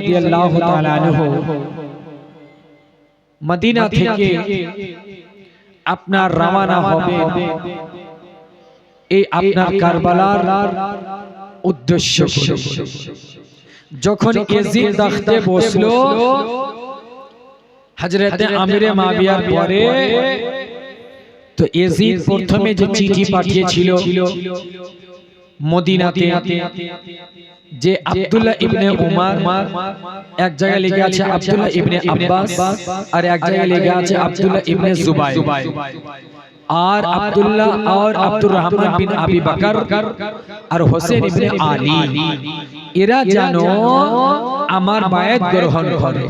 রাদিয়াল্লাহু তাআলা আনহু মদিনা থেকে আপনার রওনা হবে এই আপনার কারবালার উদ্দেশ্য করে। যখন ইয়াজিদ তাখতে বসলো হযরতে আমিরে মাবিয়ার পরে, তো ইয়াজিদ প্রথমে যে চিঠি পাঠিয়েছিল মদিনাতে, যে আব্দুল্লাহ ইবনে উমর, এক জায়গায় লেখা আছে আব্দুল্লাহ ইবনে আব্বাস, আর এক জায়গায় লেখা আছে আব্দুল্লাহ ইবনে জুবাইর, আর আব্দুল্লাহ और আব্দুর রহমান বিন আবি বকর আর হোসেন ইবনে আলী, এরা যেন আমার বায়াত গ্রহণ করে।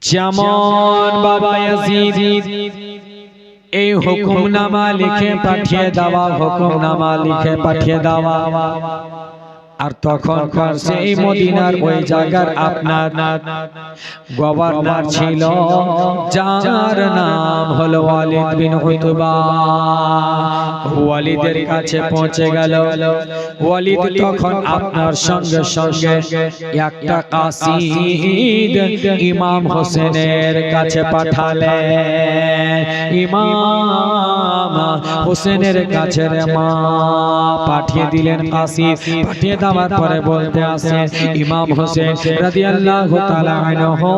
যেমন বাবা ইয়াজিদ এই হুকুমনামা লিখে পাঠিয়ে দেওয়া, হুকুমনামা লিখে পাঠিয়ে দেওয়া, আর তখনকার সেই মদিনার ওই জায়গার আপনার গভর্নর ছিল যার নাম হলো ওয়ালিদ বিন উতবা। ওয়ালিদের কাছে পৌঁছে গেল। ওয়ালিদ তখন আপনার সঙ্গে সঙ্গে একটা কাসিদ ইমাম হোসেনের কাছে পাঠালেন। ইমাম হোসেনের কাছে মা পাঠিয়ে দিলেন কাসিদ। পাঠিয়ে দেওয়ার পরে বলতে আছে ইমাম হোসেন রাদিয়াল্লাহু তাআলা আনহু,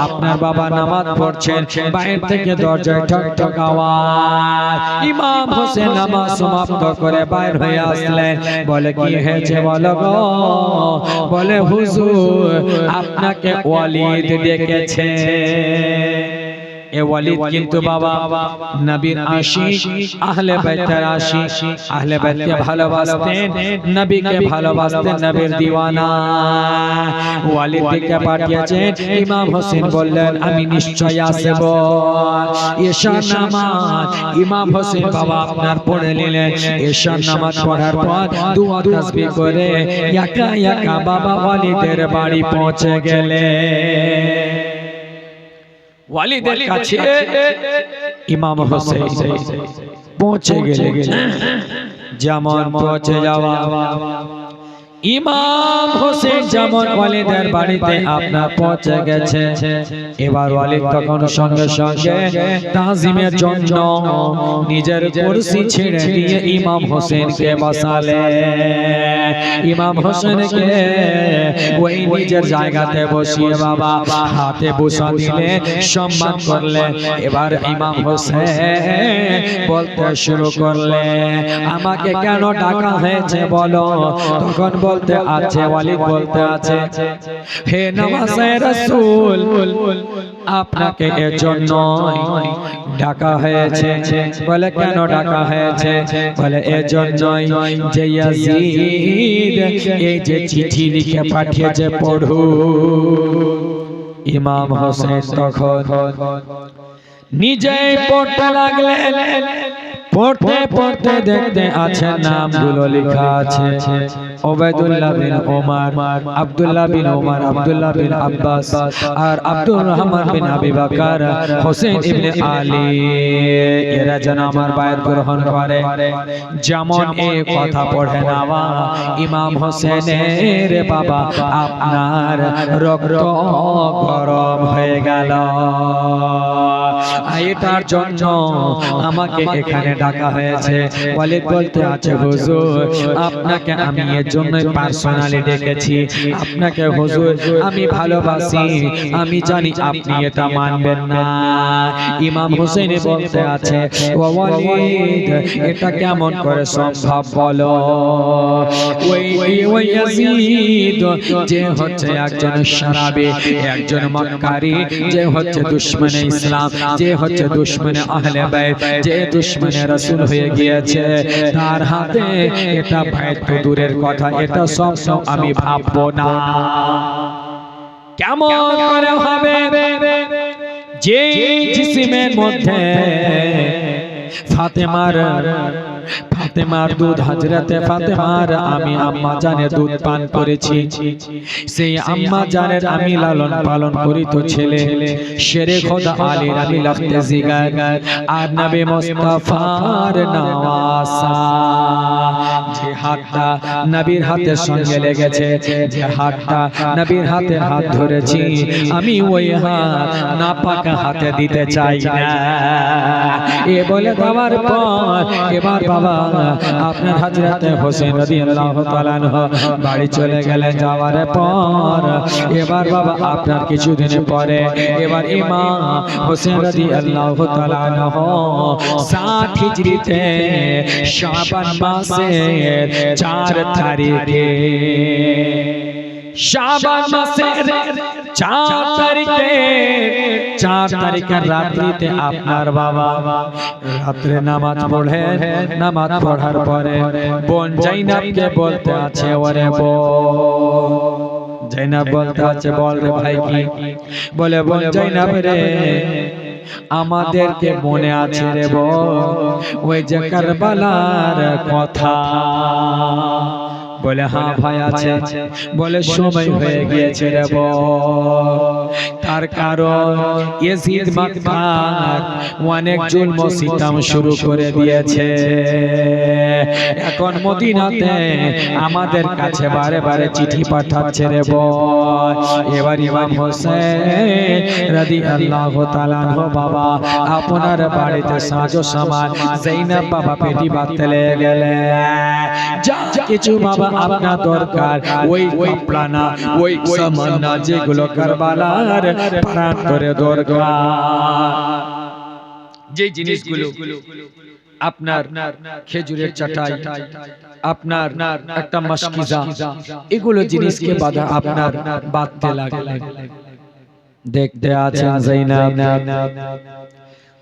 আপনার বাবা নামাজ পড়ছেন, বাইরে থেকে দরজায় ঠক ঠক আওয়াজ। ইমাম হোসেন নামাজ সমাপ্ত করে বাইর হয়ে আসলেন। বলে কি হয়েছে বলো গো? বলে হুজুর আপনাকে ওয়ালিদ ডেকেছে। এ ওয়ালিদ কিন্তু বাবা নবীর আশিক, আহলে বাইতের আশিক, আহলে বাইতকে ভালোবাসতেন, নবীকে ভালোবাসতেন, নবীর দিওয়ানা। ওয়ালিদ কে পাঠিয়েছেন। ইমাম হোসেন বললেন আমি নিশ্চয় আসব। ঈশার নামাজ ইমাম হোসেন বাবা আপনার পড়ে নিলেন। ঈশার নামাজ পড়ার পর দুয়া তাসবিহ করে একা একা বাবা ওয়ালিদের বাড়ি পৌঁছে গেলেন। ওয়ালিদের কাছে ইমাম হোসেন পৌঁছে গেলেন। যেমন পৌঁছে যাওয়া, ইমাম হোসেন যেমন ওয়ালিদের বাড়িতে আপনার পৌঁছে গেছে, এবার ওয়ালিদ তখন সঙ্গে সঙ্গে তাজিমের জন্য নিজের কুরসি ছেড়ে দিয়ে ইমাম হোসেনকে বসালেন। ইমাম হোসেনকে ওই নিজের জায়গাতে বসিয়ে বাবা হাতে বসা দিলে, সম্মান করলেন। এবার ইমাম হোসেন বলতে শুরু করলেন আমাকে কেন ডাকা হয়েছে বলো? তখন বলতে আছে ওয়ালিদ বলতে আছে হে নামাজে রাসূল আপনাকে এর জন্য ডাকা হয়েছে। বলে কেন ডাকা হয়েছে? বলে এর জন্যই যে ইয়াজিদ এই যে চিঠি লিখে পাঠিয়েছে পড়ো। ইমাম হোসেন তখন নিজেই পড়তে লাগলেন। পড়তে পড়তে দেখতে আছে নামগুলো লেখা আছে ওবায়দুল্লাহ বিন ওমর, আব্দুল্লাহ বিন ওমর, আব্দুল্লাহ বিন আব্বাস, আর আব্দুর রহমান বিন আবি বকর, হোসেন ইবনে আলী। এরা যেন আমার বায়াত গ্রহণ করে। যেমন এই কথা পড়ে নেওয়া ইমাম হোসেনের বাবা আপনার রক্ত গরম হয়ে গেল। এটার জন্য আমাকে এখানে ডাকা হয়েছে। ওয়ালিদ বলতে আছে হুজুর আপনাকে আমি এর জন্য পার্সোনালি ডেকেছি। আপনাকে হুজুর আমি ভালোবাসি, আমি জানি আপনি এটা মানবেন না। ইমাম হোসেন বলতে আছে ওয়ালিদ এটা কেমন করে সম্ভব বলো? ওই ইয়াজিদ যে হচ্ছে একজন শরাবি, একজন মক্কারি, যে হচ্ছে দুশমনে ইসলাম, যে হচ্ছে দুশমনে আহলে বাইত, যে দুশমনে রাসূল হয়ে গিয়েছে, তার হাতে এটা বাইত তো দূরের কথা, এটা সব আমি ভাববো না। কেমন করে হবে যে জিসিমের মধ্যে ফাতেমার ফাতেমার দুধ, হযরতে ফাতেমার আমি আম্মা জানের দুধ পান করেছি। সেই আম্মা জানের আমি লালন পালন করি তো ছেলে শেরে খোদা আলীর আমি লখতে জিগার আর নবী মুস্তাফার নওয়াসা। যে হাতটা নবীর হাতের সঙ্গে লেগেছে, যে হাতটা নবীর হাতে হাত ধরেছি, আমি ওই হাত নাপাক হাতে দিতে চাই না। এ বলে দেওয়ার পর এবার বাবা আপনার হযরতে হোসেন রাদিয়াল্লাহু তাআলা আনহু বাড়ি চলে গেলেন। যাওয়ার পর এবার বাবা আপনার কিছুদিন পরে এবার ইমাম হোসেন রাদিয়াল্লাহু তাআলা আনহু 60 হিজরিতে শাবান মাসের 4 তারিখে, শাবান মাসের 4 তারিখের রাত্রিতে আপনার বাবা রাত্রে নামাজ পড়ে, নামাজ পড়ার পরে বোন জাইনাবকে বলতে আছে, ওরে জাইনাব বলতে আছে, বল রে ভাই কি? বলে বোন জাইনাব রে, আমাদেরকে মনে আছে রে ওই যে কারবালার কথা? বলে হ্যাঁ ভাই আছে। বলে সময় হয়ে গিয়েছে রে তার কারণ ইয়াজিদ মাক্কার অনেক জুলম সিতম শুরু করে দিয়েছে। এখন মদিনাতে আমাদের কাছে বারে বারে চিঠি পাঠাচ্ছে রে এবার ইমাম হোসেন রাদিয়াল্লাহু তাআলা আনহু বাবা আপনার বাড়িতে সাজো সামান যায়নাব বাবা পেটি বাঁধতে লেগে গেলেন। যা কিছু বাবা আপনার দরকার ওই কাপড়া না, ওই সামান না, যেগুলো কারবালার প্রান্তরে দরকার, যে জিনিসগুলো আপনার খেজুরের চাটাই, আপনার একটা মাশকিজা, এগুলো জিনিসকে বাঁধা আপনার বাঁধতে লাগলেন। দেখতে আছেন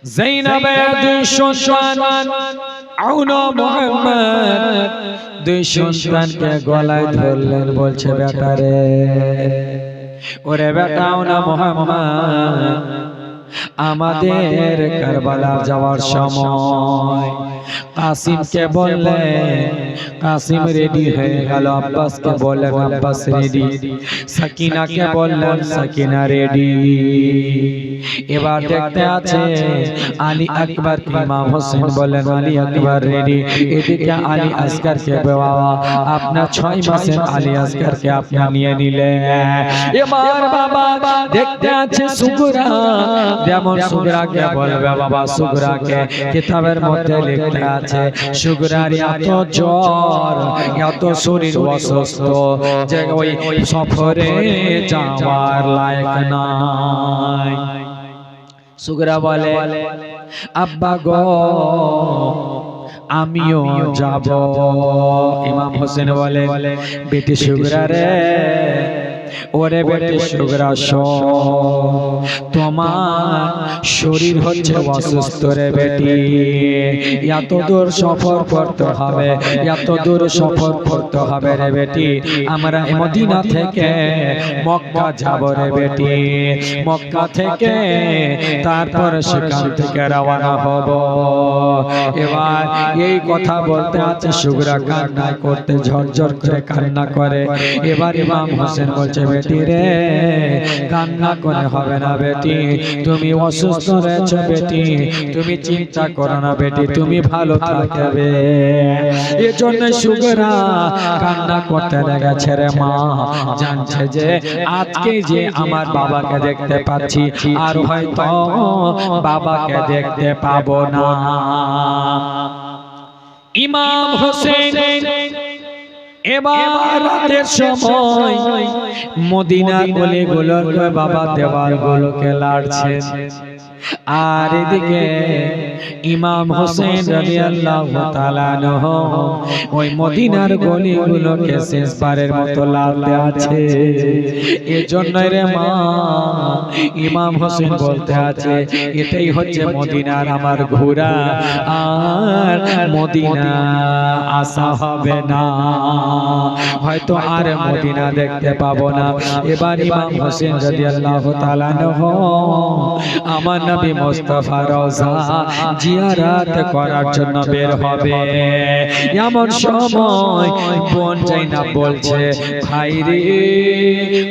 যায়নাবের দুই সন্তান আউনা মুহাম্মদ, দুই সন্তানকে গলায় ধরলেন, বলছে বেটা রে, ওরে বেটা আউনা মুহাম্মদ, আমাদের কারবালা যাওয়ার সময় কাসিমকে বললে, কাসিম রেডি হয়ে গেল। আব্বাসকে বললেন, আব্বাস রেডি। সাকিনাকে বললেন, সাকিনা রেডি। এবার দেখতে আছে আলী আকবর, ইমাম হোসেন বললেন, আলী আকবর রেডি। এদিকে আলী আসগরকে বাবা আপনার 6 মাসের আলী আসগরকে আপনি নিয়ে নিলেন। এবার বাবা দেখতে আছে সুগরা, যেমন সুগরাকে বলবে বাবা, সুগরাকে কিতাবের মধ্যে লিখতে আছে সুগরার এত জ্বর, এত শরীর অসুস্থ যে ওই সফরে যাওয়ার লায়ক নাই। সুগরা বলে, আব্বা গো আমিও যাব। ইমাম হোসেন বলে, বেটি সুগরা রে, ওরে বেটি সুগরা তোমার শরীর হচ্ছে অসুস্থ রে বেটি, এত দূর সফর করতে হবে, এত দূর সফর করতে হবে রে বেটি। আমরা মদিনা থেকে মক্কা যাব রে বেটি, মক্কা থেকে তারপর সেখান থেকে রওনা হব। এবার এই কথা বলতে আছে সুগরা কান্না করতে ঝরঝর করে কান্না করে। এবার ইমাম হোসেন বলছে, বেটি রে কান্না করে হবে না বেটি, তুমি অসুস্থ রয়েছো বেটি, তুমি চিন্তা করো না বেটি, তুমি ভালো থাকবে। এজন্য সুগরা কান্না করতে লেগেছে রে মা, জানছে যে আজকে যে আমার বাবাকে দেখতে পাচ্ছি আর হয়তো বাবাকে দেখতে পাবো না। ইমাম হোসেন এবার রাতের সময় মদিনার গলিগুলোর বাবা দেওয়ালগুলোকে লাড়ছেন, আর এদিকে ইমাম হোসেন রাদিয়াল্লাহু তাআলা আনহু ওই মদিনার গলিগুলোকে শেষবারের মতো লাড়তে আছে। এজন্যই রে মা ইমাম হোসেন বলতে আছে, এটাই হচ্ছে মদিনার আমার ঘোরা, আর মদিনা আসা হবে না। হয়তো আর মদিনা দেখতে পাবো না। এবার ইমাম হোসেন রাদিয়াল্লাহু তাআলা আনহু আমার নবী মুস্তাফা রওজা জিয়ারত করার জন্য বের হবে। এমন সময় বোন জাইনাব বলছে, ভাই রে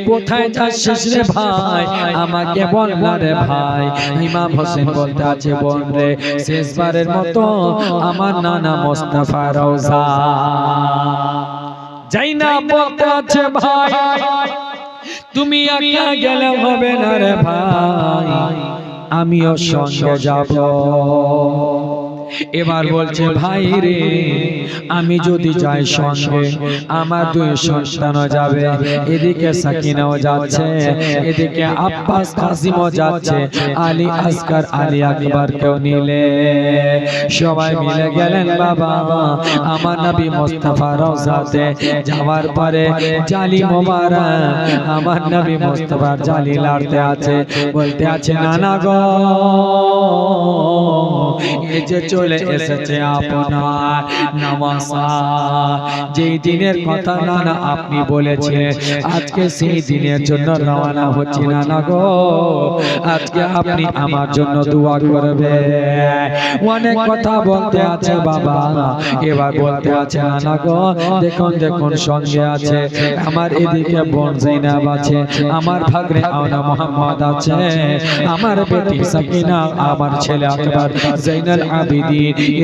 কোথায় যাচ্ছিস রে ভাই, আমাকে বল না রে ভাই। ইমাম হোসেন বলতে আছে, বোন রে শেষবারের মতো আমার নানা মুস্তাফা রওজা। জাইনাব বলতে আছে, ভাই তুমি একা গেলে হবে না রে ভাই, আমিও সঙ্গে যাব। এবার বলছে, ভাই রে আমি যদি যাই সঙ্গে আমার দুই সন্তানও যাবে, এদিকে সাকিনাও যাচ্ছে, এদিকে আব্বাস কাসিমও যাচ্ছে, আলী আসগর আলী আকবর কেও নিলে সবাই মিলে গেলেন বাবা আমার নবী মুস্তাফা রওজাতে। যাওয়ার পরে জালি মোবারক আমার নবী মুস্তাফার জালি লাড়তে আছে, বলতে আছে, নানা গো এই যে চলে এসেছে আপনার নামাজা, যেই দিনের কথা নানা আপনি বলেছিলেন, আজকে সেই দিনের জন্য রওনা হচ্ছি নানা গো, আজকে আপনি আমার জন্য দোয়া করবে। অনেক কথা বলতে আছে বাবা, এবার বলতে আছে, নানা গো দেখুন দেখুন সঙ্গে আছে আমার, এদিকে বোন জাইনাব আছে, আমার ভাগ্নে আওনা মোহাম্মদ আছে, আমার বেটি সাকিনা, আমার ছেলে আকবর জাইনুল আবেদিন,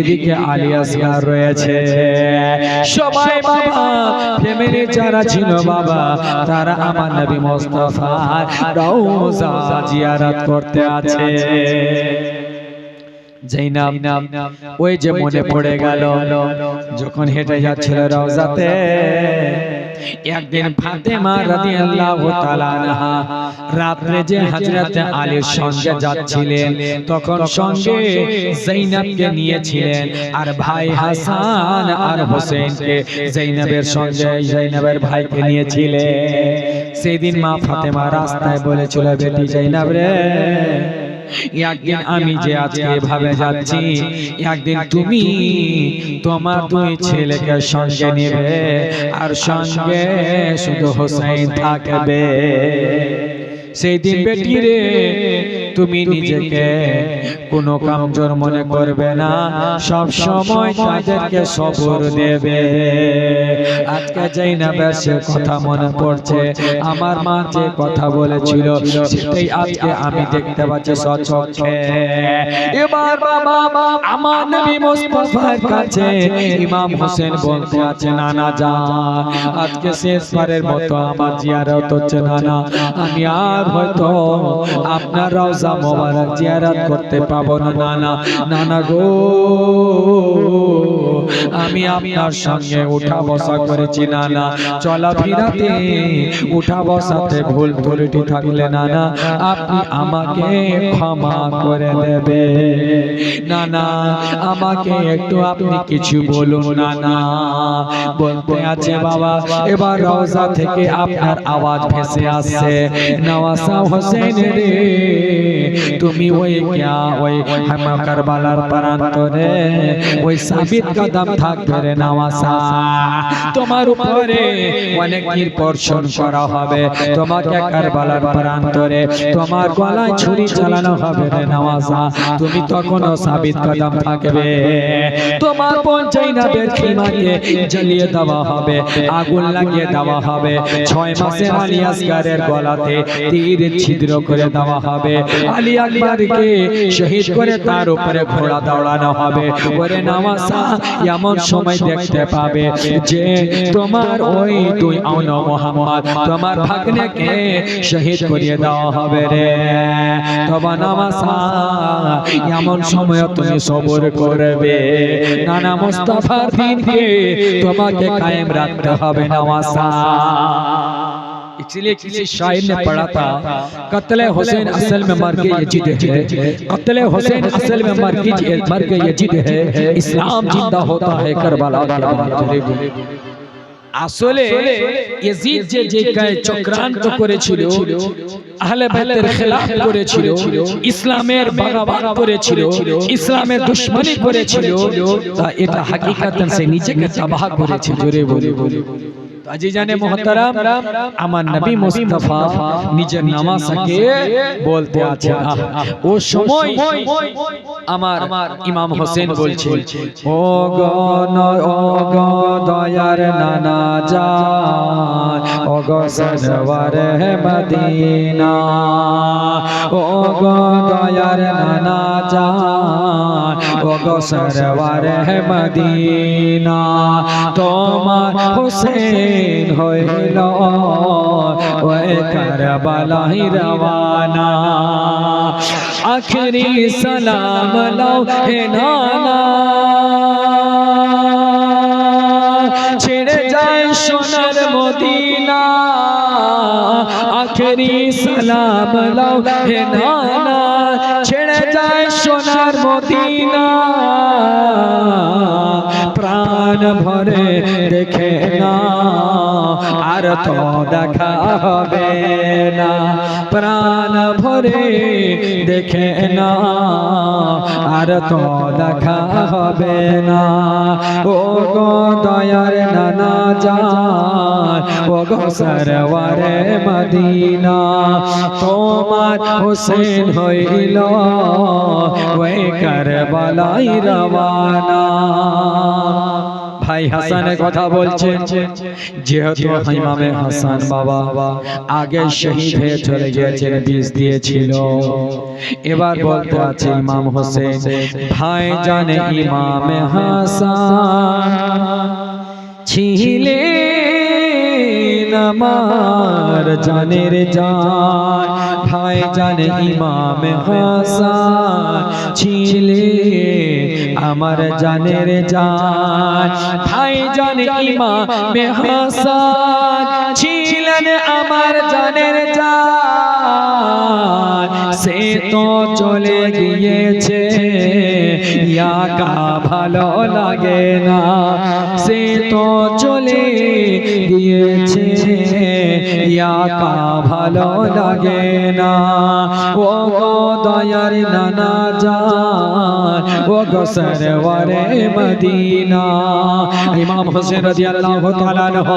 এদিকে আলী আসগর রয়েছে। সবাই বাবা ফ্যামিলি যারা ছিল বাবা, তারা আমার নবী মুস্তাফা রওজা জিয়ারত করতে আছে। জাইনাব ওই যে মনে পড়ে গেল যখন হেঁটে যাচ্ছিল রওজাতে, একদিন ফাতেমা রাদিয়াল্লাহু তাআলা আনহা রাতে যে হযরত আলীর সঙ্গে যাচ্ছিলেন, তখন সঙ্গে জাইনাবকে নিয়েছিলেন, আর ভাই হাসান আর হোসেনকে জাইনাবের সঙ্গে জাইনাবের ভাইকে নিয়েছিলেন। সেদিন মা ফাতেমা রাস্তায় বলেছিল, বেটি জাইনাব রে, একদিন আমি যে আজকে এভাবে যাচ্ছি, একদিন তুমি তোমার দুই ছেলেকে সঙ্গে নেবে, আর সঙ্গে শুধু হোসেন থাকবে। সেই দিন বেটি রে তুমি নিজেকে কোনো কামজোর মনে করবে না, সব সময় তাদেরকে সবর দেবে। আজকে জাইনাবের সে কথা মনে পড়ছে, আমার মা যে কথা বলেছিল সেটাই আজকে আমি দেখতে পাচ্ছি সচক্ষে। এবার বাবা আমার নবী মুস্তাফার কাছে ইমাম হোসেন বলতে আছে, নানা যান আজকে শেষবারের মতো আমার জিয়ারত হচ্ছে নানা, আমি আর হয়তো আপনার রওজা মোবারক জিয়ারত করতে পাবো না নানা। নানা গো আমি আপনার সঙ্গে উঠা বসা করেছি নানা, চলাফেরাতে উঠা বসাতে ভুল ত্রুটি থাকলে নানা আপনি আমাকে ক্ষমা করে দেবে। নানা আমাকে একটু আপনি কিছু বলুন নানা। বলতে আছে বাবা, এবার রওজা থেকে আপনার আওয়াজ ভেসে আসছে, নওয়াজা হোসেন রে তুমি ওই কিয়া ওই কারবালার প্রান্তরে ওই সাবিত কদম থাকবে রে নওয়াজা, তোমার উপরে অনেক নির্বর্ষণ করা হবে, তোমাকে কারবালার প্রান্তরে তোমার গলায় ছুরি চালানো হবে রে নওয়াজা, তুমি তখনও সাবিত কদম থাকবে। তোমার বোন জাইনাবের খিমাকে জ্বালিয়ে দেওয়া হবে, আগুন লাগিয়ে দেওয়া হবে, 6 মাসে আলী আসগরের গলাতে তীর ছিদ্র করে দেওয়া হবে, আলী আকবরকে শহীদ করে তার উপরে ঘোড়া দৌড়ানো হবে। ওরে নওয়াজা এমন সময় দেখতে পাবে যে তোমার ওই দুই আওনা মোহাম্মদ তোমার ভাগ্নেকে শহীদ করিয়ে দেওয়া হবে রে। তবে নওয়াজা এমন সময় তুমি সবর করবে, নানা মুস্তাফার দ্বীনকে তোমাকে কায়েম রাখতে হবে নওয়াজা। इसलिए किसी शायर ने पढ़ा था, कत्ले हुसैन असल में मर्ग यजीद है, कत्ले हुसैन असल में मर्ग यजीद है, इस्लाम जिंदा होता है करबला के बाद। আসলে ইয়াজিদ যে চক্রান্ত করেছিল, আহলে বাইতের খেলাফ করেছিল, ইসলামের বাগাবাগ করেছিল, ইসলামের দুশমনি করেছিল, তা এটা হাকিকাতান সে নিজেকে তাবাহ করেছে। জোরে বলে আজিজানে মুহতারাম, আমার নবী মুস্তাফা নিজের নামাজকে বলতে আছেন, ও সময় আমার ইমাম হোসেন বলছে, ও গো দয়ার নানা জান, ও গো সরওয়ারে মদিনা, ও গো দয়ার নানা জান, ও গো সরওয়ারে মদিনা, তোমার হোসেন হইল ওই কারবালাই রওয়ানা, আখরি সালাম লাও হে নানা, ছেড়ে যায় সোনার মদিনা, আখরি সালাম লাও হে নানা, ছেড়ে যায় সোনার মদিনা, প্রাণ ভরে দেখে না আর তো দেখা হবে না, প্রাণ ভরে দেখে না আর তো দেখা হবে না, ও গো দয়ার নানা জান, ও গো সরওয়ারে মদিনা, তোমার হোসেন হইল ওই কারবালাই রওয়ানা। ভাই হাসানের কথা বলছেন, যেহেতু ইমামে হাসান বাবা আগে শহীদ হয়ে চলে গিয়েছেন, বিষ দিয়েছিল, এবার বলতে আছে ইমাম হোসেন, ভাই জানে ইমামে হাসান ছিলেন আমার জানের জান, ভাই জানে ইমামে হাসান ছিলেন আমার জানের জান, ভাই জানে ইমামে হাসান ছিলেন আমার জানের জান, সে তো চলে গিয়েছে ইয়াকা ভালো লাগে না, সে তো চলে গিয়েছে ইয়াকা ভালো লাগে না, ও গো দয়ার নানা জান, ও গো সরওয়ারে মদিনা। ইমাম হোসেন রাদিয়াল্লাহু তাআলা আনহু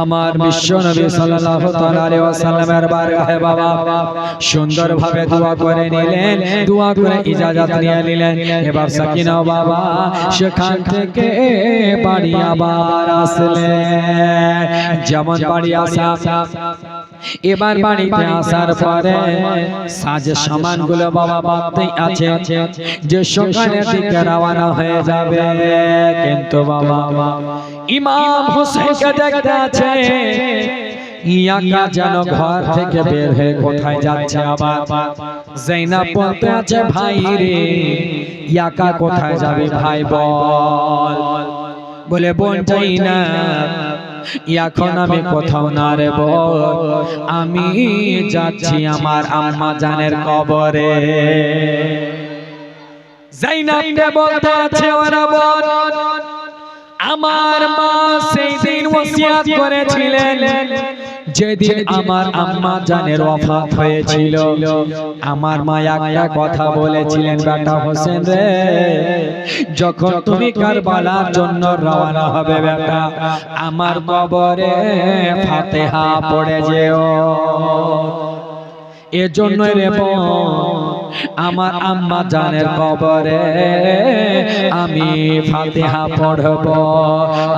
আমার বিশ্ব নবী সাল্লাল্লাহু তাআলা আলাইহি ওয়াসাল্লামের বারগাহে বাবা সুন্দরভাবে দোয়া করে নিলেন, দোয়া করে ইজাজত নিয়ে নিলেন। এবার সাকিনা বাবা সেখান থেকে বাড়ি আবার আসলেন, যেমন বাড়ি আসা, এবার বাড়িতে আসার পরে সাজ সামানগুলো বাবা বাড়তেই আছে যে সকালের দিকে রওনা হয়ে যাবে, কিন্তু বাবা ইমাম হোসেনকে দেখতে আছে ইয়াকা যেন ঘর থেকে বের হয়ে কোথায় যাচ্ছে। আবার যায়নাব বলতে আছে, ভাই রে ইয়াকা কোথায় যাবে ভাই বল, বলে বোন যায়নাব এখন আমি কোথাও না রে বল, আমি যাচ্ছি আমার আম্মা জানের কবরে। যায়নাবকে বলতে আছে, ওরা বল আমার মা সেই দিন ওসিয়ত করেছিলেন, যেদিন আমার আম্মা জানের ওয়াফাত হয়েছিল, আমার মা একটা কথা বলেছিলেন, বেটা হোসেন রে যখন তুমি কারবালার জন্য রওনা হবে বেটা, আমার কবরে ফাতিহা পড়ে যেও। এজন্য রে বোন আমার আম্মা জানের কবরে আমি ফাতিহা পড়ব,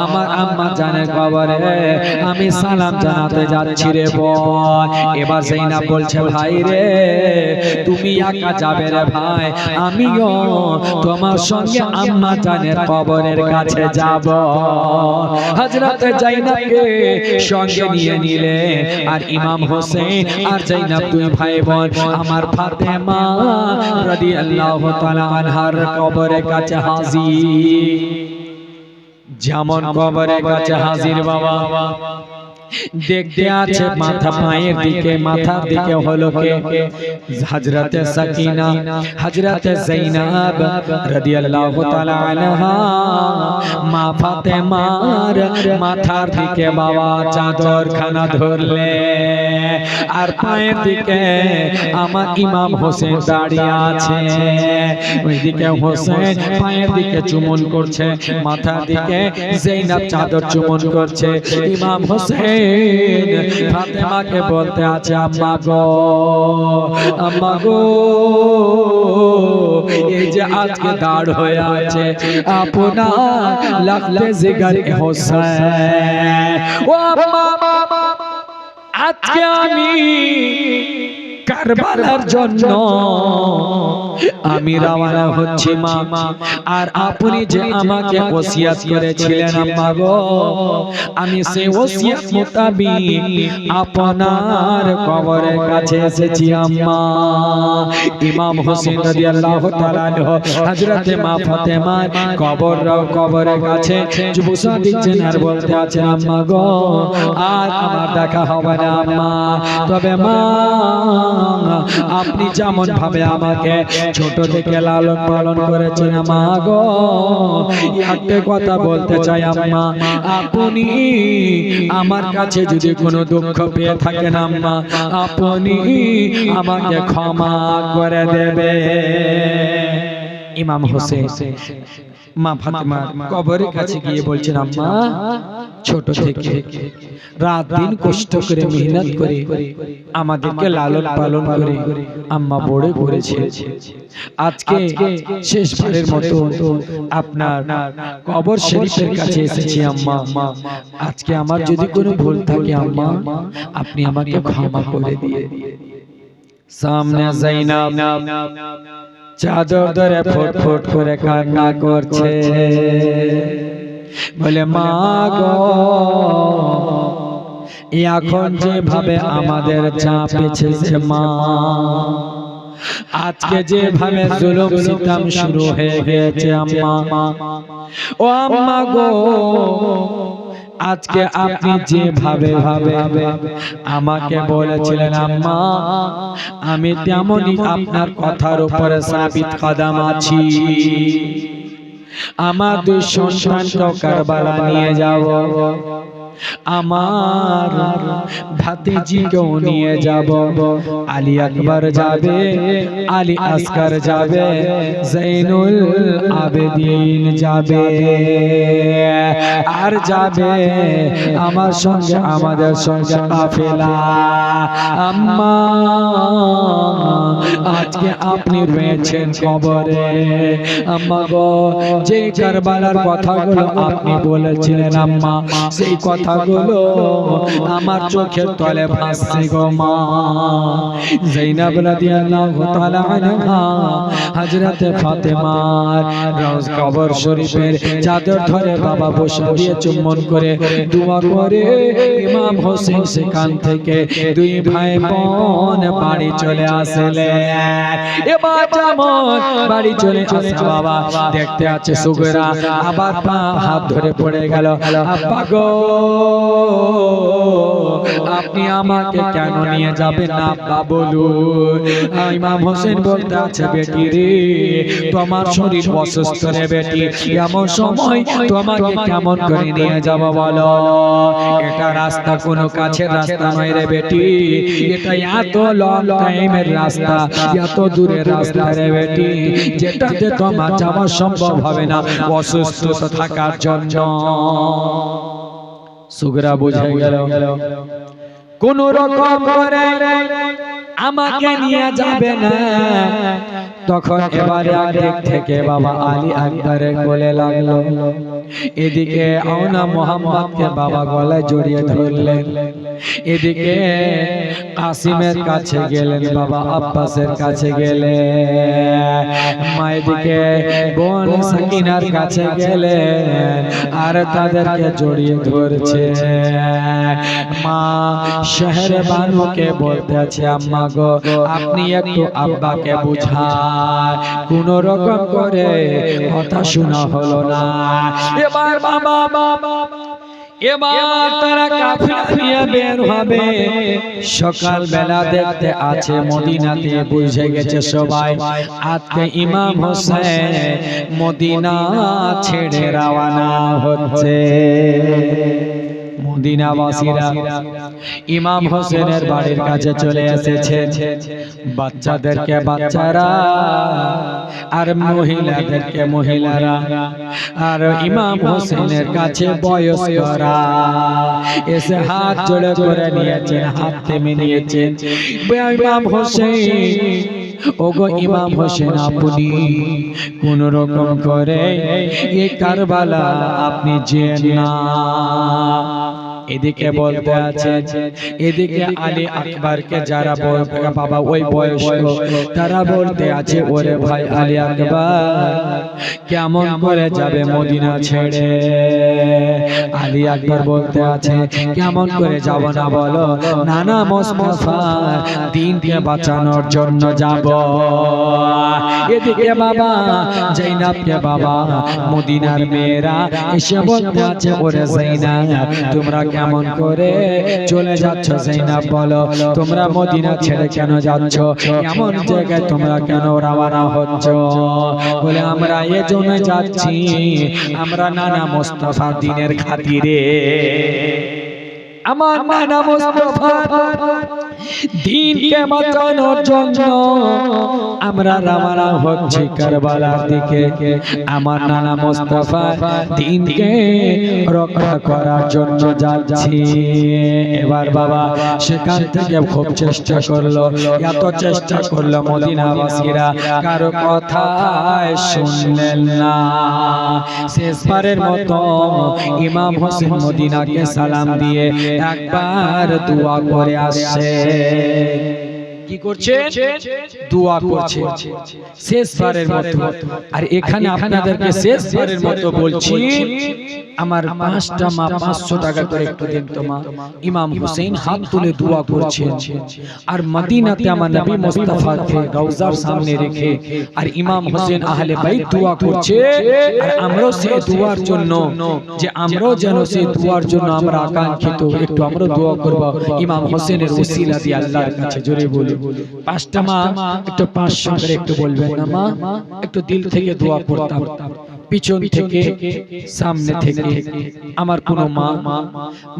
আমার আম্মা জানের কবরে আমি সালাম জানাতে যাচ্ছি রে বোন। এবার যায়নাব বলছে, ভাই রে তুমি একা যাবে রে ভাই, আমিও তোমার সঙ্গে আম্মা জানের কবরের কাছে যাব। হযরত যায়নাবকে সঙ্গে নিয়ে নিলে, আর ইমাম হোসেন আর যায়নাব দুই ভাই বোন আমার ফাতেমা রাদিয়াল্লাহু তাআলা আনহার কবরের কাছে হাজির। যেমন কবরের কাছে হাজির বাবা, দেখতে আছে মাথা পায়ের দিকে মাথার দিকে হলো কে হযরতে সাকিনা হযরতে যায়েনব রাদিয়াল্লাহু তাআলা আনহা মা ফাতেমার মাথার দিকে বাবা চাদর খানা ধরলে আর পায়ের দিকে আমার ইমাম হোসেন দাঁড়িয়ে আছে ওইদিকে হোসেন পায়ের দিকে চুমন করছে মাথার দিকে যায়েনব চাদর চুমন করছে ইমাম হোসেন ফাতেমাকে বলতে আছে আম্মা গো এই যে আজকে দাঁড় হয়ে আছে আপনার লাগতে জিগার হোসেন ও আম্মা আজকে আমি কারবালার জন্য আমি রওনা হচ্ছি মা আর আপনি যে আমাকে ওসিয়ত করেছিলেন আম্মা গো আমি সেই ওসিয়ত মোতাবেক আপনার কবরের কাছে এসেছি আম্মা ইমাম হোসেন রাদিয়াল্লাহু তাআলা আনহু হযরতে মা ফাতেমার কবরের কাছে বসা দিচ্ছেন আর বলতে আছেন আম্মা গো আর আমার দেখা হবে না আম্মা তবে মা আপনি যেমন ভাবে আমাকে ছোট থেকে লালন পালন করেছেন মা গো একটা কথা বলতে চাই আম্মা আপনি আমার কাছে যদি কোনো দুঃখ পেয়ে থাকেন আম্মা আপনি আমাকে ক্ষমা করে দেবে ইমাম হোসেন মা ফাতেমার কবরের কাছে গিয়ে বলছেন আম্মা ছোট থেকে রাত দিন কষ্ট করে মেহনত করে আমাদেরকে লালন পালন করে আম্মা বড় করেছে আজকে শেষবারের মতো আপনার কবর শরীফের কাছে এসেছি আম্মা আজকে আমার যদি কোনো ভুল থাকে আম্মা আপনি আমাকে ক্ষমা করে দিয়ে সামনে যায়েনব চাদর ধরে ফুটফুট করে কান্না করছে বলে মা গো এখন যেভাবে আমাদের চাপেছে যে মা আজকে যেভাবে জুলুম সিতম শুরু হয়ে গেছে আম্মা ও আম্মা গো আজকে আপনি যেভাবে আমাকে বলেছিলেন আম্মা আমি তেমনই আপনার কথার উপরে সাবিত কদম আছি আমার দুই সন্তানকে কারবালা নিয়ে যাব আমার ভাতিজিকেও নিয়ে যাব আলী আকবর যাবে আলী আসগর যাবে জৈনুল আবেদিন যাবে আর যাবে আমার সঙ্গে আমাদের সঙ্গে কাফেলা আম্মা আজকে আপনি রয়েছেন কবরে আম্মা গো যে কারবালার কথাগুলো আপনি বলেছিলেন আম্মা সেই কথাগুলো আমার চোখের তলে ভাসছে গো মা যায়েনব রাদিয়াল্লাহু তাআলা আনহা হযরতে ফাতেমার রওজ কবর শরীফের চাদর ধরে বাবা বসে দিয়ে চুম্বন করে দোয়া করে ইমাম হোসেন সেখান থেকে দুই ভাই বোন বাড়ি চলে আসলে এবার যেমন বাড়ি চলে আসে বাবা দেখতে আছে সুগরা আবার পা হাত ধরে পড়ে গেল আব্বা গো আপনি আমাকে কেন নিয়ে যাবেন না আব্বা বলুন ইমাম হোসেন বলতে আছে বেটি রে তোমার শরীর অসুস্থ রে বেটি এমন সময় তোমাকে কেমন করে নিয়ে যাব বলো এটা রাস্তা কোনো কাছের রাস্তা নয় রে বেটি এটা এত লং টাইমের রাস্তা এত দূরের রাস্তা রে বেটি যেটাতে তোমার যাওয়া সম্ভব হবে না অসুস্থ থাকার জন্য সুগরা বুঝে গেল কোন রকম করে আমাকে নিয়ে যাবে না তখন এবারে আগে থেকে বাবা আলী আকবরের কোলে লাগলো এদিকে আওনা মোহাম্মদকে বাবা গলায় জড়িয়ে ধরলেন এদিকে কাসিমের কাছে গেলেন বাবা আব্বাসের কাছে গেলেন মা এদিকে বোন সাকিনার কাছে গেলেন আর তাদেরকে জড়িয়ে ধরছে মা শহর বানুকে বলতে আছে আম্মা গো আপনি একটু আব্বাকে বুঝান কোন রকম করে কথা শোনা হলো না এবার বাবা এবার তারা কাফিলা নিয়ে বের হবে। সকাল বেলা দেখতে আছে মদিনাতে, বুঝে গেছে সবাই আজকে ইমাম হোসেন মদিনা ছেড়ে রওনা হচ্ছে। মদিনাবাসীরা ইমাম হোসেনের বাড়ির কাছে চলে এসেছে। বাচ্চাদেরকে বাচ্চারা, আর মহিলাদেরকে মহিলারা, আর ইমাম হোসেনের কাছে বয়স্করা এসে হাত জোড়ে করে নিয়েছেন, হাত থেমে নিয়েছেন। ইমাম হোসেন, ওগো ইমাম হোসেন, আপনি কোন রকম করে এই কারবালা আপনি যেন না। এদিকে বলতে আছে, এদিকে আলী আকবরকে যারা বাবা ওই বয়স্ক তারা বলতে আছে, ওরে ভাই আলী আকবর কেমন করে যাবে মদিনা ছেড়ে? আলী আকবর বলতে আছে, কেমন করে যাব না বলো, নানা মুস্তাফা দ্বীনকে বাঁচানোর জন্য যাব। এদিকে বাবা জাইনাবকে বাবা মদিনার মেয়েরা এসে বলতে আছে, ওরে জাইনাব তোমরা কেমন করে চলে যাচ্ছ? জাইনাব বলো, তোমরা মদিনা ছেড়ে কেন যাচ্ছ? এমন জায়গায় তোমরা কেন রওনা হচ্ছ? বলে আমরা এজন্য যাচ্ছি, আমরা নানা মুস্তাফা দ্বীনের খাতিরে, আমার নানা মুস্তাফা দ্বীনকে বাঁচানোর জন্য আমরা রওনা হচ্ছি কারবালার দিকে। আমার নানা মুস্তাফা দ্বীনকে রক্ষা করার জন্য যাচ্ছি। এবার বাবা সেখান থেকে খুব চেষ্টা করলো, এত চেষ্টা করলো মদিনাবাসীরা কারো কথাই শুনলেন না। শেষবারের মতো ইমাম হোসেন মদিনাকে সালাম দিয়ে একবার দোয়া করে আসছে। কি করছে? দোয়া করছে শেষবারের মতো। আর এখানে আপনাদেরকে শেষবারের মতো বলছি, আমার 5টা মা 500 টাকা করে একটু দেন তো মা। ইমাম হোসেন হাত তুলে দোয়া করছেন, আর মদিনাতে আমার নবী মুস্তাফাকে রওজার সামনে রেখে আর ইমাম হোসেন আহলে বাইত দোয়া করছে। আর আমরাও সেই দোয়ার জন্য, যে আমরাও যেন সেই দোয়ার জন্য আমরা আকাঙ্ক্ষিত, একটু আমরা দোয়া করব ইমাম হোসেনের ওসিলা দিয়ে আল্লাহর কাছে। জোরে বলি 5টা মা একটু 500 করে একটু বলবেন না মা, একটু দিল থেকে দোয়া করতাম। পিছন থেকে সামনে থেকে আমার কোন মা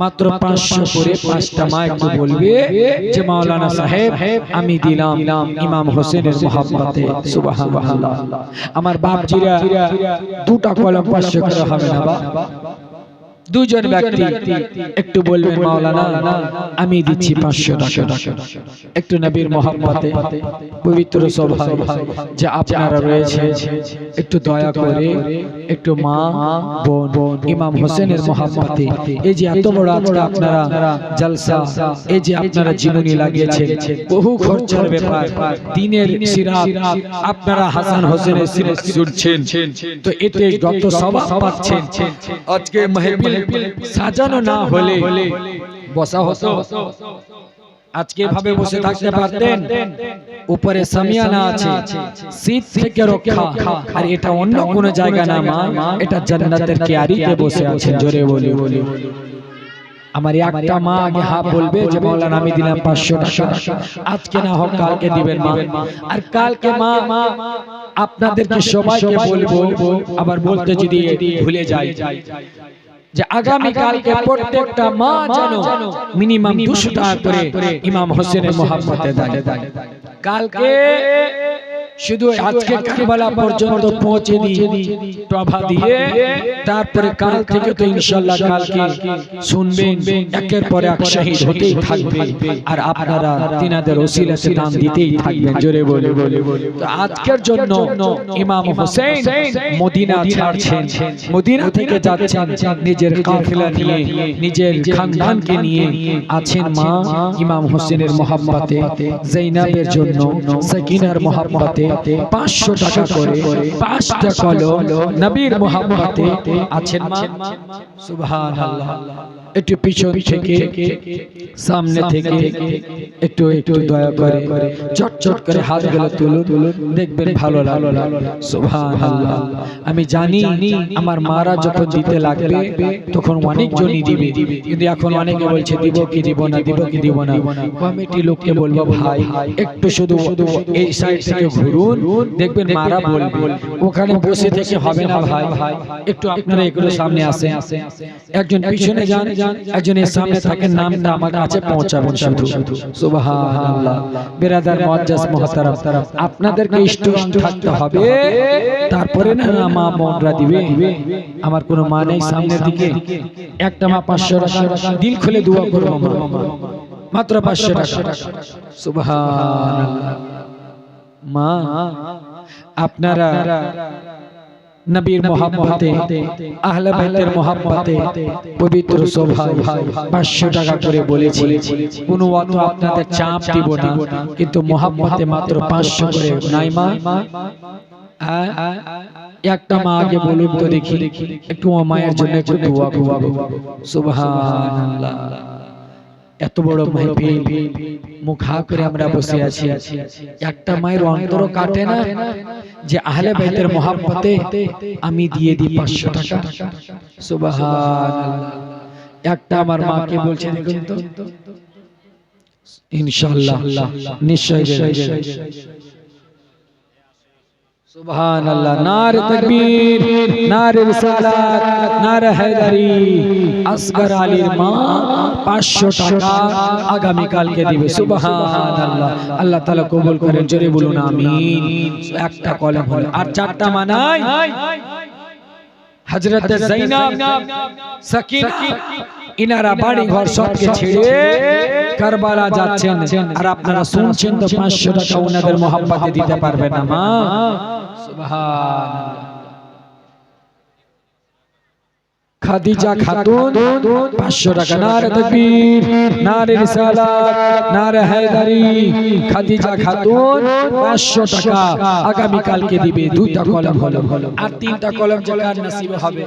মাত্র 500 করে 5টা মা একটু বলবে যে মাওলানা সাহেব আমি দিলাম ইমাম হোসেনের মহব্বতে। সুবহানাল্লাহ। আমার বাপজিরা 2টা কলম 500 করে হবে না বাবা? দুজন ব্যক্তি একটু বলবেন মাওলানা আমি দিচ্ছি 500 টাকা, একটু নবীর মহব্বতে পবিত্র সভায় যে আপনারা রয়েছে একটু দয়া করে একটু মা বোন ইমাম হোসেনের মহব্বতে, এই যে এত বড় আজকে আপনারা জলসা, এই যে আপনারা জীবনী লাগিয়েছেন, বহু খরচার ব্যাপার, দিনের সিরাত আপনারা হাসান হোসেনের সিরাত শুনছেন, তো এতে যত সওয়াব পাচ্ছেন। আজকে মাহফিল সাজানো না হলে বসা হতো, আজকে ভাবে বসে থাকতে পারতেন। উপরে সামিয়ানা আছে, শীত থেকে রক্ষা, আর এটা অন্য কোন জায়গা না মা, এটা জান্নাতের কিয়ারিতে বসে আছেন। জোরে বলি আমার একটা মা আগে হা বলবে যে মাওলানা আমি দিলাম 500 টাকা, আজকে না হোক কালকে দিবেন মা। আর কালকে মা আপনাদেরকে সবাইকে বলবো, আবার বলতে যদি ভুলে যাই যে আগামী কালকে প্রত্যেকটা মা জানো মিনিমাম 200 টাকা করে ইমাম হোসেনের মহব্বতে দেয়। কালকে শুধু আজকে কারবালা পর্যন্ত পৌঁছে দিয়ে প্রভা দিয়ে তারপরে কাল থেকে তো ইনশাআল্লাহ কালকে শুনবেন একের পর এক শহীদ হতেই থাকবে, আর আপনারা তিনাদের ওসিলাতে দান দিতেই থাকবেন। জোরে বলে তো আজকের জন্য ইমাম হোসেন মদিনা ছাড়ছেন, মদিনা থেকে যাচ্ছেন নিজের কাফেলা নিয়ে, নিজের খানদানকে নিয়ে আছেন মা ইমাম হোসেনের মহব্বতে, যায়েনাবের জন্য সাকিনার মহব্বতে 500 টাকা করে 5টা কলম নবীর মহব্বতে আছেন মা। সুবহানাল্লাহ। একটু পিছন থেকে সামনে থেকে একটু একটু দয়া করে চটচট করে হাতগুলো তুলুন, দেখবেন ভালো লাগবে। সুবহানাল্লাহ। আমি জানি আমার মারা যখন দিতে লাগবে তখন অনেকজনই দিবে, কিন্তু এখন অনেকে বলছে দিব কি দিব না, দিব কি দিব না। কমিটি লোককে বলবো ভাই একটু শুধু এই সাইড থেকে ঘুরুন, দেখবেন মারা বলবে। ওখানে বসে থেকে হবে না ভাই, একটু আপনারা এগুলো সামনে আসেন, একজন পিছনে যান, একজনের সামনে থাকেন, নামটা আমার কাছে পৌঁছাবেন শুধু। সুবহানাল্লাহ। বিরাদার মুআজ্জাজ মুহতারাম, আপনাদেরকে স্ট্রং থাকতে হবে, তারপরে না মা বোনরা দিবে। আমার কোনো মা নেই সামনের দিকে, একটা মা 500 টাকা দিল খুলে দোয়া করব, মাত্র 500 টাকা। সুবহানাল্লাহ। মা আপনারা নবীর মোহাব্বতে, আহলে বাইতের মোহাব্বতে পবিত্র সভায় 500 টাকা করে বলেছি। কোনো অত আপনাদের চাপ দিব না, কিন্তু মোহাব্বতে মাত্র 500 করে। নাই মা? একটা মা আগে বলুন তো দেখি, একটু মায়ের জন্য একটু দোয়া করব। সুবহানাল্লাহ। এত বড় মাহফিল, মুখ হা করে আমরা বসে আছি, একটা মায়ের অন্তর কাটে না যে আহলে বাইতের মোহাব্বতে আমি দিয়ে দিই 500 টাকা। সুবহানাল্লাহ। একটা আমার মাকে বলছে দেখুন তো, ইনশাআল্লাহ নিশ্চয়ই দেবে। সুবহানাল্লাহ। নারে তাকবীর, নারে রিসালাত, নারে হায়দারি। আসগর আলীর মা 500 টাকা আগামী কালকে দিবে। সুবহানাল্লাহ। আল্লাহ তাআলা কবুল করেন, জোরে বলুন আমিন। একটা কলম হলো, আর চারটা মানাই হযরত যায়েনব, সাকিনা, ইনারা বাড়ি ঘর সবকে ছেড়ে কারবালা যাচ্ছেন, আর আপনারা শুনছেন তো 500 টাকা ওনাদের মোহাব্বতে দিতে পারবেন না মা। সুবহানাল্লাহ। খাদিজা খাতুন 500 টাকা। নারে তাকবীর, নারে রিসালাত, নারে হায়দারি। খাদিজা খাতুন 500 টাকা আগামী কালকে দিবে। দুইটা কলম হলো, আর তিনটা কলম যে কার নসিবে হবে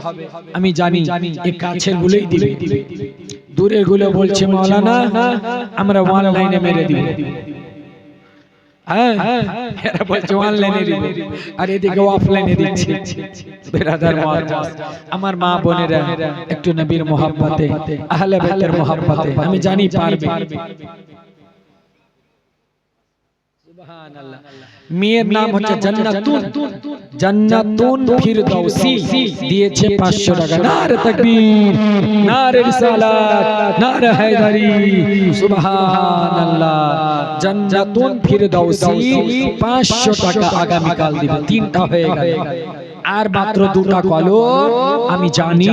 আমি জানি, এই কাছের গুলোই দিবে। দূরের গুলো বলছে মাওলানা আমরা অনলাইনে মেরে দিব। এরা বলছে অনলাইনে দিব, আর এদিকে অফলাইনে দিচ্ছে। বিরাদার মুআজ্জাজ, আমার মা বোনেরা একটু নবীর মোহাব্বতে, আহলে বাইতের মোহাব্বতে আমি জানি পারবে। সুবহানাল্লাহ। মেয়ের নাম হচ্ছে জান্নাতুন, জান্নাতুন ফিরদাউসি, দিয়েছে 500 টাকা। নারে তাকবীর, নারে রিসালাত, নারে হায়দারি। সুবহানাল্লাহ। জান্নাতুন ফিরদাউসি 500 টাকা আগামী কাল দিবে। তিনটা হয়ে গেল, আর মাত্র দুটা কলম। আমি জানি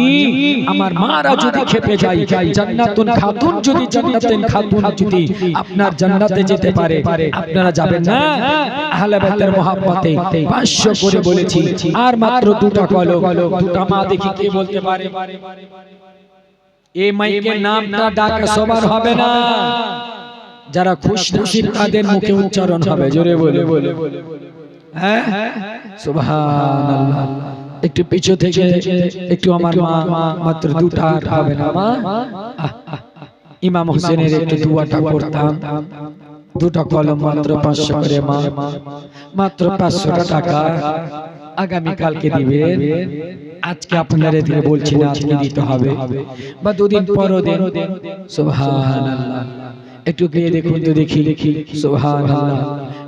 আমার মারা যদি খেপে যায়, জান্নাতুন খাতুন যদি, জান্নাতুন খাতুন যদি আপনার জান্নাতে যেতে পারে, আপনারা যাবেন না? আহলে বাইতের মোহাব্বতে 500 করে বলেছি, আর মাত্র দুটা কলম। দুটা মা দেখি কে বলতে পারে। এই মাইকের নামটা ডাকা সবার হবে না, যারা খুশনসিব তাদের মুখে উচ্চারণ হবে। জোরে বলে হ্যাঁ, সুবহানাল্লাহ। একটু পিছু থেকে একটু আমার মা, মাত্র দুটা হবে না মা? ইমাম হোসেনের একটু দোয়াটা করতাম। দুটা কলম মাত্র 500 করে মা, মাত্র 500 টাকা আগামী কালকে দিবেন। আজকে আপনারা দিয়ে বলছি না, আজকে দিতে হবে বা দুদিন পরও দেন। সুবহানাল্লাহ। একটু গিয়ে দেখুন তো দেখি। সুবহানাল্লাহ।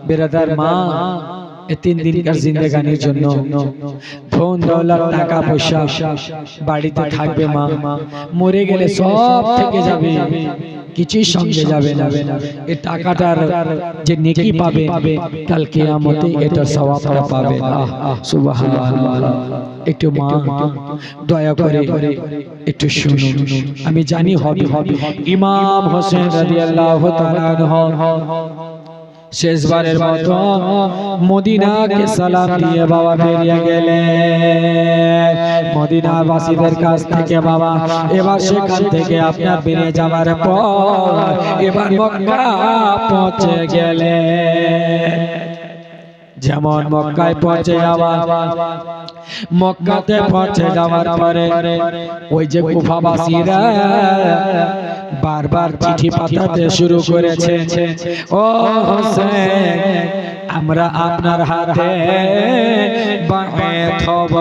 বিরাদার মা, 3 দিনকার জিন্দেগানির জন্য ধন দৌলত টাকা পয়সা বাড়িতে থাকবে মা, মরে গেলে সব থেকে যাবে, কিছুই সঙ্গে যাবে না। এই টাকাটার যে নেকি পাবে কাল কিয়ামতে, এটার সওয়াবটা পাবে। সুবহানাল্লাহ। একটু মা দয়া করে একটু শুনুন, আমি জানি হবে। ইমাম হোসেন রাদিয়াল্লাহু তাআলা আনহু শেষবারের মতো মদিনাকে সালাম দিয়ে বাবা বেরিয়ে গেলেন। মদিনাবাসীদের কাছ থেকে বাবা এবার সেখান থেকে আপনার বেরিয়ে যাওয়ার পর এবার মক্কা পৌঁছে গেলেন। যেমন মক্কায় পৌঁছে যাওয়া, মক্কাতে পৌঁছে যাওয়ার পরে ওই যে কুফাবাসীরা বারবার চিঠি পাঠাতে শুরু করেছে, ও হোসেন আমরা আপনার হাতে বায়াত হব।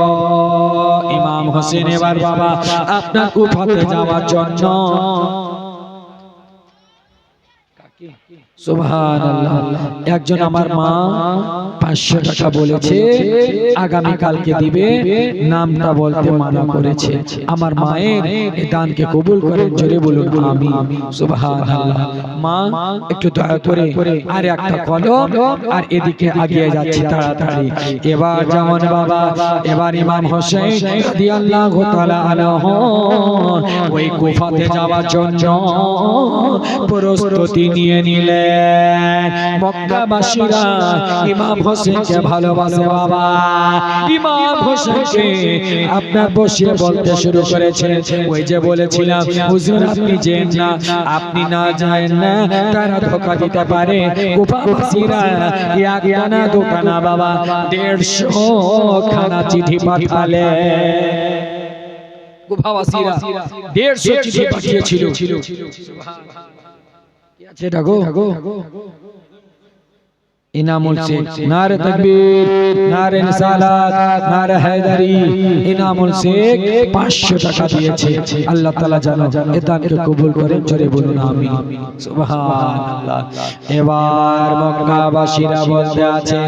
ইমাম হোসেন এবার বাবা আপনার কুফাতে যাওয়ার জন্য সুবহানাল্লাহ একজন আমার মা 500 টাকা বলেছে আগামী কালকে দিবে, নামটা বলতে মানা করেছে। আমার মায়ের এই দানকে কবুল করেন, জোরে বলুন আমিন। সুবহানাল্লাহ। মা একটু দয়া করে আর একটা কলম, আর এদিকে এগিয়ে যাচ্ছি তাড়াতাড়ি। এবার যেমন বাবা এবার ইমাম হোসেন রাদিয়াল্লাহু তাআলা আনহু ওই কুফাতে যাওয়ার জন্য প্রস্তুতি নিয়ে নিলেন। মক্কাবাসীরা ইমাম হোসেনকে ভালোবাসে বাবা। ইমাম হোসেনকে আপনার বসিয়ে বলতে শুরু করেছে, ওই যে বলেছিলাম হুজুর আপনি যেন না, আপনি না যান না, তারা ধোঁকা দিতে পারে। কুফাবাসীরা একটা না দুটা না বাবা 150 খানা চিঠি পাঠালে। কুফাবাসীরা 150 চিঠি পাঠিয়েছিল। ইনামুল শেখ নারে তাকবীর, নারে রিসালাত, নারে হায়দারি। ইনামুল শেখ 500 টাকা দিয়েছে। আল্লাহ তাআলা জানো এ দানকে কবুল করেন, জোরে বলুন আমিন। সুবহানাল্লাহ। এবার মক্কাবাসীরা বলতে আছে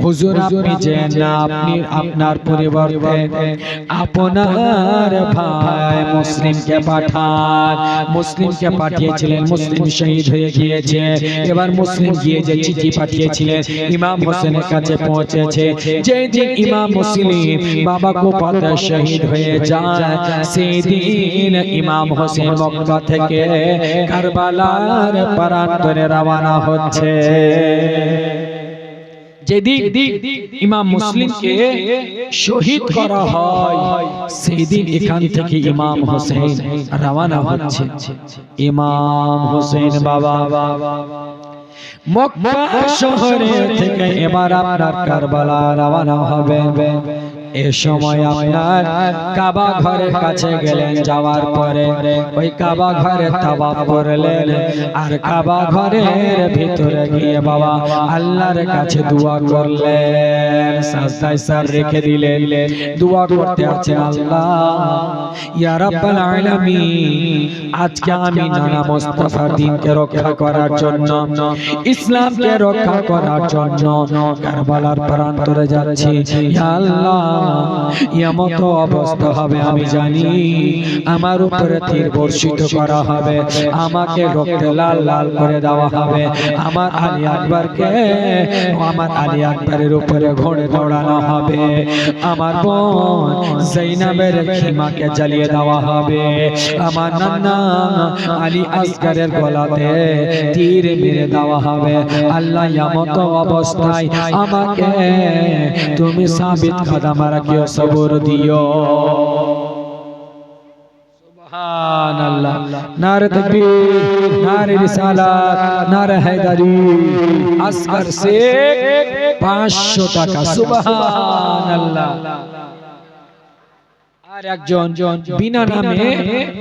হুজুর আপনি যেন না, আপনি আপনার পরিবর্তে আপনার ভাই মুসলিমকে পাঠান। মুসলিমকে পাঠিয়েছিলেন, মুসলিম শহীদ হয়ে গিয়েছে। এবার মুসলিম গিয়ে যে চিঠি পাঠিয়েছিলেন ইমাম হোসেনের কাছে পৌঁছেছে। যেই দিন ইমাম মুসলিম বাবা কুফাতে শহীদ হয়ে যায়, সেই দিন ইমাম হোসেন মক্কা থেকে কারবালার প্রান্তরে রওনা হচ্ছে। যেদিন ইমাম মুসলিমকে শহীদ করা হয়, সেই দিন এখান থেকে ইমাম হোসেন রওনা হচ্ছে। ইমাম হোসেন বাবা মক্কা শহরে থেকে এবার আপনার কারবালা রওনা হবেন। এ সময় আপনার কাবা ঘরের কাছে গেলেন, যাওয়ার পরে ওই কাবা ঘরে তাওয়াফ করলেন, আর কাবা ঘরের ভিতরে গিয়ে বাবা আল্লাহর কাছে দোয়া করলেন, সাজদায় সর রেখে দিলেন, দোয়া করতে আছেন আল্লাহ ইয়া রাব্বাল আলামিন, আজকে আমি নানা মুস্তাফা দ্বীনকে রক্ষা করার জন্য, ইসলামকে রক্ষা করার জন্য কারবালার প্রান্তরে যাচ্ছি। ইয়া আল্লাহ এমন অবস্থা হবে আমি জানি, আমার উপরে তীর বর্ষিত করা হবে, আমাকে রক্তে লাল লাল করে দেওয়া হবে, আমার আলী আকবরের উপরে ঘোড়ে দৌড়ানো হবে, আমার বোন জাইনাবের খিমাকে জ্বালিয়ে দেওয়া হবে, আমার নানা আলী আসগরের গলাতে তীর মেরে দেওয়া হবে। আল্লাহ এমন অবস্থায় আমাকে তুমি সাবিত কদম রাখিও, সবর দিও। সুবহানাল্লাহ। নারে তাকবীর, নারে রিসালাত, নারে হায়দারি। আসগর শেখ 500 টাকা। সুবহানাল্লাহ। আর একজন বিনা নামে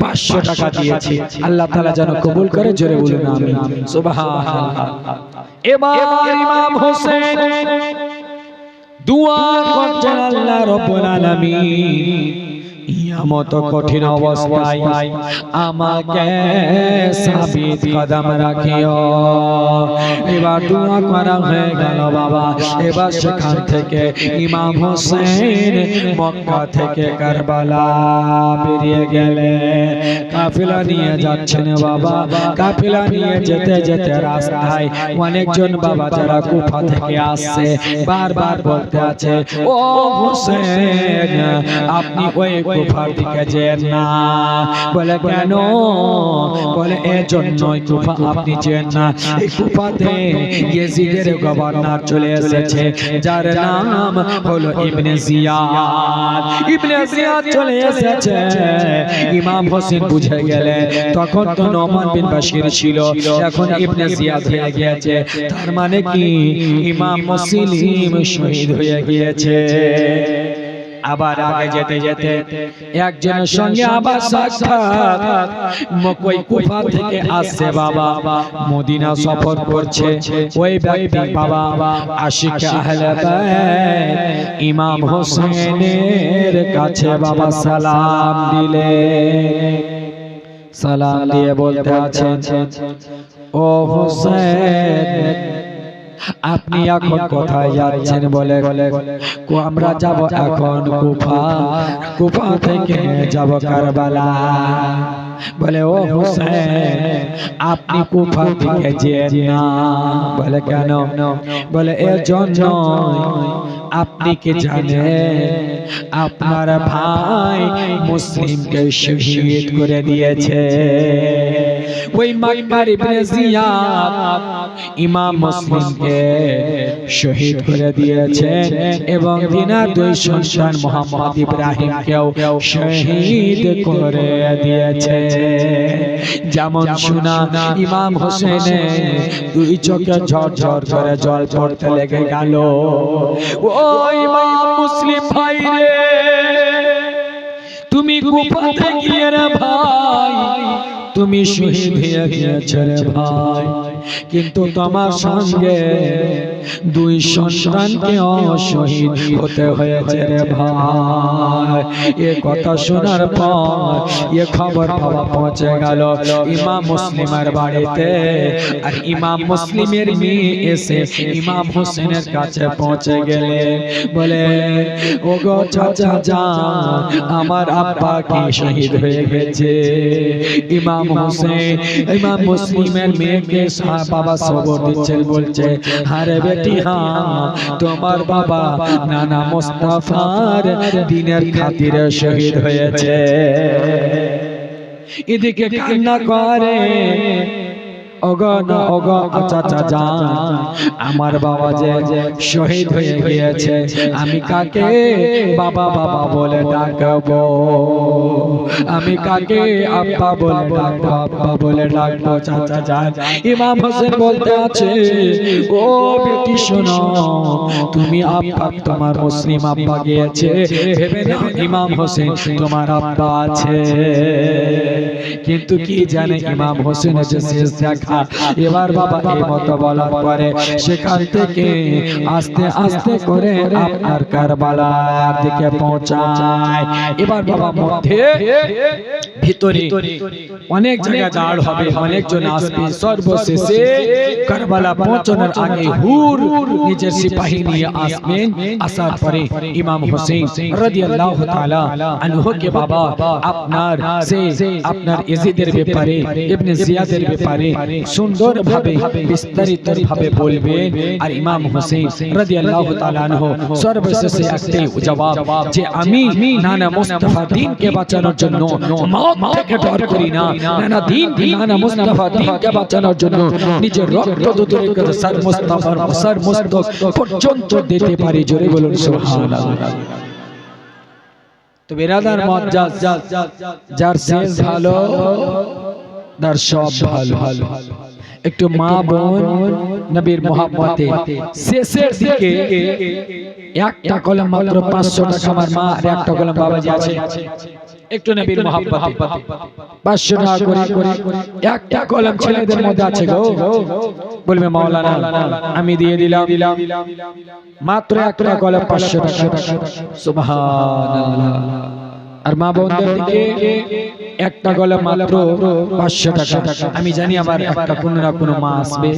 500 টাকা দিয়েছে। আল্লাহ তাআলা যেন কবুল করে, জোরে বলুন আমিন। সুবহানাল্লাহ। এবার ইমাম হোসেন দোয়া করছেন আল্লাহ রাব্বুল আলামিন ইয়ামত কঠিন অবস্থায় আমাকে সাবিত কদম রাখিও। এবার দোয়া করা হয়ে গেল বাবা। এবার সেখান থেকে ইমাম হোসেন মক্কা থেকে কারবালা বেরিয়ে গেলেন, কাফেলা নিয়ে যাচ্ছেন বাবা। কাফেলা নিয়ে যেতে যেতে রাস্তায় অনেকজন বাবা যারা কুফা থেকে আসছে বারবার বলতে আছে, ও হোসেন আপনি ওই কুফার দিকে যেন না। বলে কেন? বলে এজন্যই কুফা আপনি যেন না, এই কুফাতে ইয়াজিদের গভর্নর চলে এসেছে যার নাম হলো ইবনে জিয়াদ। ইবনে জিয়াদ চলে এসেছে। ইমাম হোসেন বুঝে গেলেন, তখন তো নোমান বিন বাশির ছিল, এখন ইবনে জিয়াদ হয়ে গিয়েছে, তার মানে কি ইমাম মুসলিম শহীদ হয়ে গিয়েছে। আবার আগে যেতে যেতে একজনের সঙ্গে আবার সাক্ষাৎ। মক্কায় কুফা থেকে আসছে বাবা, মদিনা সফর করছে। ওই ব্যক্তি বাবা আশিক আহলে বাইত ইমাম হোসেনের কাছে বাবা সালাম দিলে। সালাম দিয়ে বলতে আছেন, ও হোসেন আপনি এখন কোথায় যাচ্ছেন? বলে আমরা যাব এখন কুফা, কুফা থেকে যাব কারবালা। বলে ও হোসেন আপনি কুফা থেকে যেন না। বলে কেন? বলে এর জন্য আপনি কি জানেন আপনার ভাই মুসলিমকে শহীদ করে দিয়েছে। ওই মাকবার ইবনে জিয়াদ ইমাম মুসলিমকে শহীদ করে দিয়েছেন এবং তিনার দুই সন্তান মোহাম্মদ ইব্রাহিমকেও শহীদ করে দিয়েছে। যেমন শোনা ইমাম হোসেনের দুই চোখে ঝরঝর করে জল পড়তে লেগে গেল। ও ইমাম মুসলিম ভাই রে, তুমি কুফাতে গিয়ে রে ভাই তুমি শহীদ হয়ে গিয়েছো রে ভাই, কিন্তু তোমার সঙ্গে দুই সন্তানকে শহীদ হতে হয়েছে রে ভাই। এ কথা শোনার পর এ খবর বাবা পৌঁছে গেল ইমাম মুসলিমের বাড়িতে। আর ইমাম মুসলিমের মেয়ে এসে ইমাম হোসেনের কাছে পৌঁছে গেলে বলে, ও গো চাচা যান, আমার আব্বা কি শহীদ হয়ে গেছে। ইমাম হোসেন ইমাম মুসলিমের মেয়েকে বাবা খবর দিচ্ছেন, বলছে আরে বেটি হ্যাঁ তোমার বাবা নানা মুস্তাফার দ্বীনের খাতিরে শহীদ হয়েছে। এদিকে কান্না করে, ওগো না ওগো চাচা যান, আমার বাবা যে শহীদ হয়ে গিয়েছে, আমি কাকে বাবা বাবা বলে ডাকবো? আমি কাকে আব্বা বলে ডাকবো? আব্বা বলে ডাকবো চাচা যান। ইমাম হোসেন বলতে আছে, ও বেটি শোনো, তুমি আব্বা তোমার মুসলিম আব্বা গিয়েছে ভেবে নাও ইমাম হোসেন তোমার আব্বা আছে। কিন্তু কি জানে ইমাম হোসেনের যে শেষ দেখা। এবার বাবা এই মতো বলার পরে সেখান থেকে আস্তে আস্তে করে আপনার কারবালার দিকে পৌঁছায়। এবার বাবা মধ্যে ভিতরে অনেক জায়গা দাঁড় হবে, অনেকজন আসবে। সর্বশেষে কারবালা পৌঁছানোর আগে হুর নিজের সিপাহী নিয়ে আসবেন। আসার পরে ইমাম হোসেন রাদিয়াল্লাহু তাআলা আনহু কে বাবা আপনার ইয়াজিদের ব্যাপারে ইবনে জিয়াদের ব্যাপারে সুন্দর ভাবে বিস্তারিত ভাবে বলবেন। আর ইমাম হোসেন রাদিয়াল্লাহু তাআলা আনহু সর্বশেষে একটাই জবাব, যে আমি নানা মুস্তাফা দ্বীনকে বাঁচানোর জন্য মওত থেকে ডর করি না। নানা দ্বীন নানা মুস্তাফা দ্বীনকে বাঁচানোর জন্য নিজের রক্ত দুধের করে সর মুস্তাফার সর মুস্তক পর্যন্ত দিতে পারি। জোরে বলুন সুবহানাল্লাহ। তো বেরাদার মুআজ্জাজ, যার শেষ ভালো তার সব ভালো। একটু মা বোন নবীর মোহাব্বতে শেষের দিকে একটা কলম মাত্র 500 টাকা আমার মা আর একটা কলম বাবাজি আছে, একটু নবীর মোহাব্বতে 500 টাকা করে একটা কলম ছেলেদের মধ্যে আছে গো, বলবে মাওলানা আমি দিয়ে দিলাম মাত্র একটা কলম 500 টাকা। সুবহানাল্লাহ। আর মা বোনদের দিকে একটা কলম মাত্র 500 টাকা। আমি জানি আমার একটা কোনো না কোনো মা আসবে